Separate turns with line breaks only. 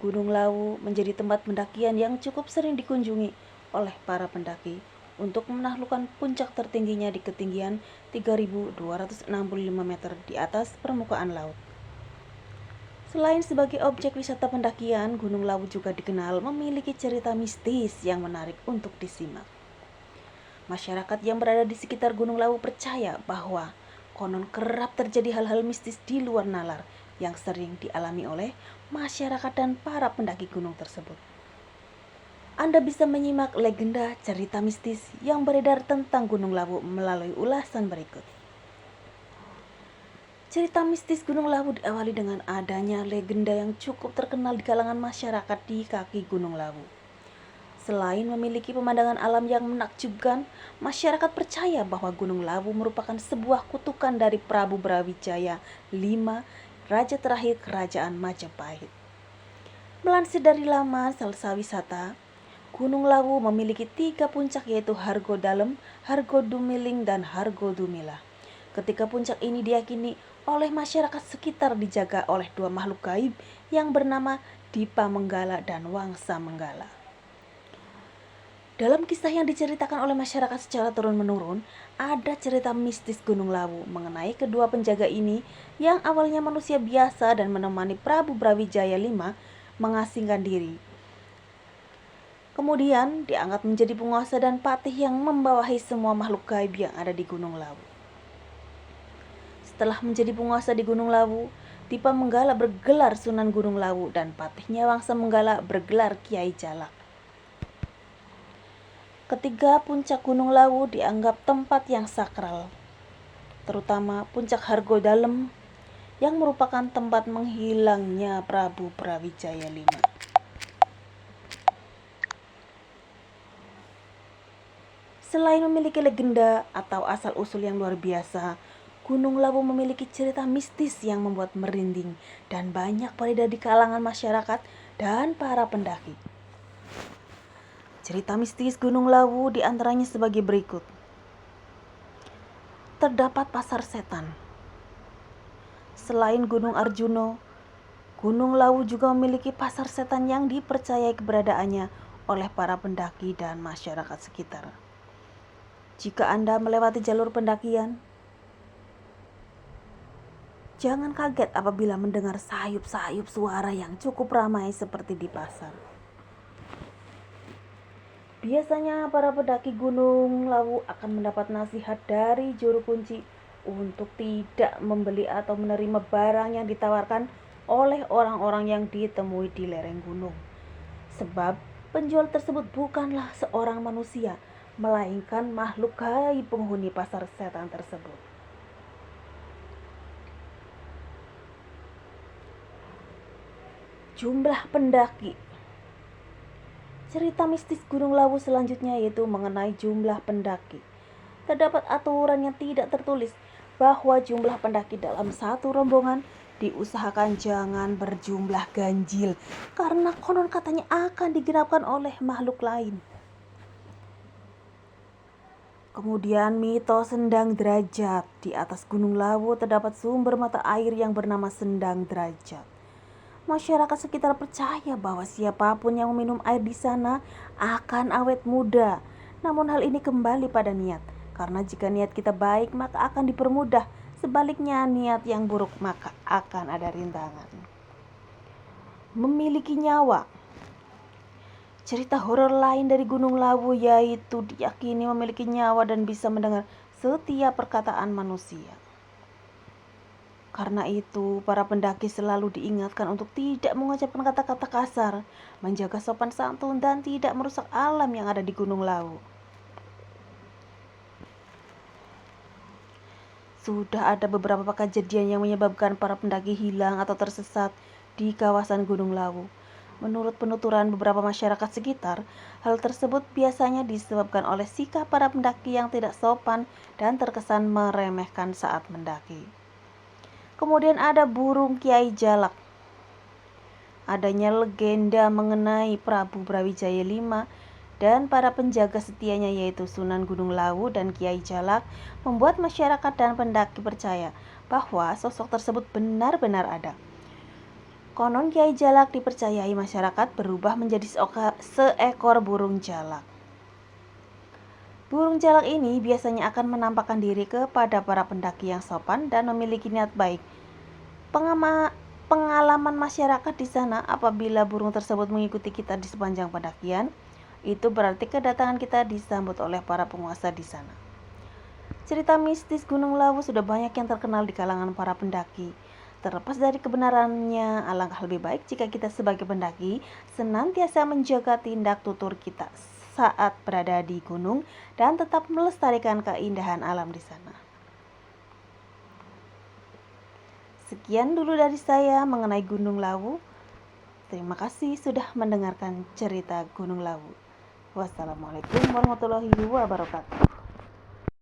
Gunung Lawu menjadi tempat pendakian yang cukup sering dikunjungi oleh para pendaki untuk menaklukkan puncak tertingginya di ketinggian 3.265 meter di atas permukaan laut. Selain sebagai objek wisata pendakian, Gunung Lawu juga dikenal memiliki cerita mistis yang menarik untuk disimak. Masyarakat yang berada di sekitar Gunung Lawu percaya bahwa konon kerap terjadi hal-hal mistis di luar nalar yang sering dialami oleh masyarakat dan para pendaki gunung tersebut. Anda bisa menyimak legenda cerita mistis yang beredar tentang Gunung Lawu melalui ulasan berikut. Cerita mistis Gunung Lawu diawali dengan adanya legenda yang cukup terkenal di kalangan masyarakat di kaki Gunung Lawu. Selain memiliki pemandangan alam yang menakjubkan, masyarakat percaya bahwa Gunung Lawu merupakan sebuah kutukan dari Prabu Brawijaya V, raja terakhir kerajaan Majapahit. Melansir dari laman Salsa Wisata, Gunung Lawu memiliki 3 puncak yaitu Hargo Dalem, Hargo Dumiling, dan Hargo Dumila. Ketika puncak ini diyakini oleh masyarakat sekitar dijaga oleh 2 makhluk gaib yang bernama Dipa Menggala dan Wangsa Menggala. Dalam kisah yang diceritakan oleh masyarakat secara turun-menurun, ada cerita mistis Gunung Lawu mengenai kedua penjaga ini yang awalnya manusia biasa dan menemani Prabu Brawijaya V mengasingkan diri. Kemudian diangkat menjadi penguasa dan patih yang membawahi semua makhluk gaib yang ada di Gunung Lawu. Setelah menjadi penguasa di Gunung Lawu, Dipa Menggala bergelar Sunan Gunung Lawu dan patihnya Wangsa Menggala bergelar Kiai Jalak. Ketiga puncak Gunung Lawu dianggap tempat yang sakral, terutama puncak Hargo Dalem yang merupakan tempat menghilangnya Prabu Brawijaya V. Selain memiliki legenda atau asal-usul yang luar biasa, Gunung Lawu memiliki cerita mistis yang membuat merinding dan banyak beredar di kalangan masyarakat dan para pendaki. Cerita mistis Gunung Lawu diantaranya sebagai berikut. Terdapat pasar setan. Selain Gunung Arjuno, Gunung Lawu juga memiliki pasar setan yang dipercayai keberadaannya oleh para pendaki dan masyarakat sekitar. Jika Anda melewati jalur pendakian, jangan kaget apabila mendengar sayup-sayup suara yang cukup ramai seperti di pasar. Biasanya para pendaki Gunung Lawu akan mendapat nasihat dari juru kunci untuk tidak membeli atau menerima barang yang ditawarkan oleh orang-orang yang ditemui di lereng gunung. Sebab penjual tersebut bukanlah seorang manusia, melainkan makhluk gaib penghuni pasar setan tersebut. Jumlah pendaki. Cerita mistis Gunung Lawu selanjutnya yaitu mengenai jumlah pendaki. Terdapat aturan yang tidak tertulis bahwa jumlah pendaki dalam satu rombongan diusahakan jangan berjumlah ganjil karena konon katanya akan digenapkan oleh makhluk lain. Kemudian mitos Sendang Derajat. Di atas Gunung Lawu terdapat sumber mata air yang bernama Sendang Derajat. Masyarakat sekitar percaya bahwa siapapun yang meminum air di sana akan awet muda. Namun hal ini kembali pada niat, karena jika niat kita baik maka akan dipermudah. Sebaliknya niat yang buruk maka akan ada rintangan. Memiliki nyawa. Cerita horor lain dari Gunung Lawu yaitu diyakini memiliki nyawa dan bisa mendengar setiap perkataan manusia. Karena itu, para pendaki selalu diingatkan untuk tidak mengucapkan kata-kata kasar, menjaga sopan santun, dan tidak merusak alam yang ada di Gunung Lawu. Sudah ada beberapa kejadian yang menyebabkan para pendaki hilang atau tersesat di kawasan Gunung Lawu. Menurut penuturan beberapa masyarakat sekitar, hal tersebut biasanya disebabkan oleh sikap para pendaki yang tidak sopan dan terkesan meremehkan saat mendaki. Kemudian ada burung Kiai Jalak. Adanya legenda mengenai Prabu Brawijaya V dan para penjaga setianya yaitu Sunan Gunung Lawu dan Kiai Jalak membuat masyarakat dan pendaki percaya bahwa sosok tersebut benar-benar ada. Konon Kiai Jalak dipercayai masyarakat berubah menjadi seekor burung jalak. Burung jalak ini biasanya akan menampakkan diri kepada para pendaki yang sopan dan memiliki niat baik. Pengalaman masyarakat di sana, apabila burung tersebut mengikuti kita di sepanjang pendakian, itu berarti kedatangan kita disambut oleh para penguasa di sana. Cerita mistis Gunung Lawu sudah banyak yang terkenal di kalangan para pendaki. Terlepas dari kebenarannya, alangkah lebih baik jika kita sebagai pendaki senantiasa menjaga tindak tutur kita saat berada di gunung dan tetap melestarikan keindahan alam di sana. Sekian dulu dari saya mengenai Gunung Lawu. Terima kasih sudah mendengarkan cerita Gunung Lawu. Wassalamualaikum warahmatullahi wabarakatuh.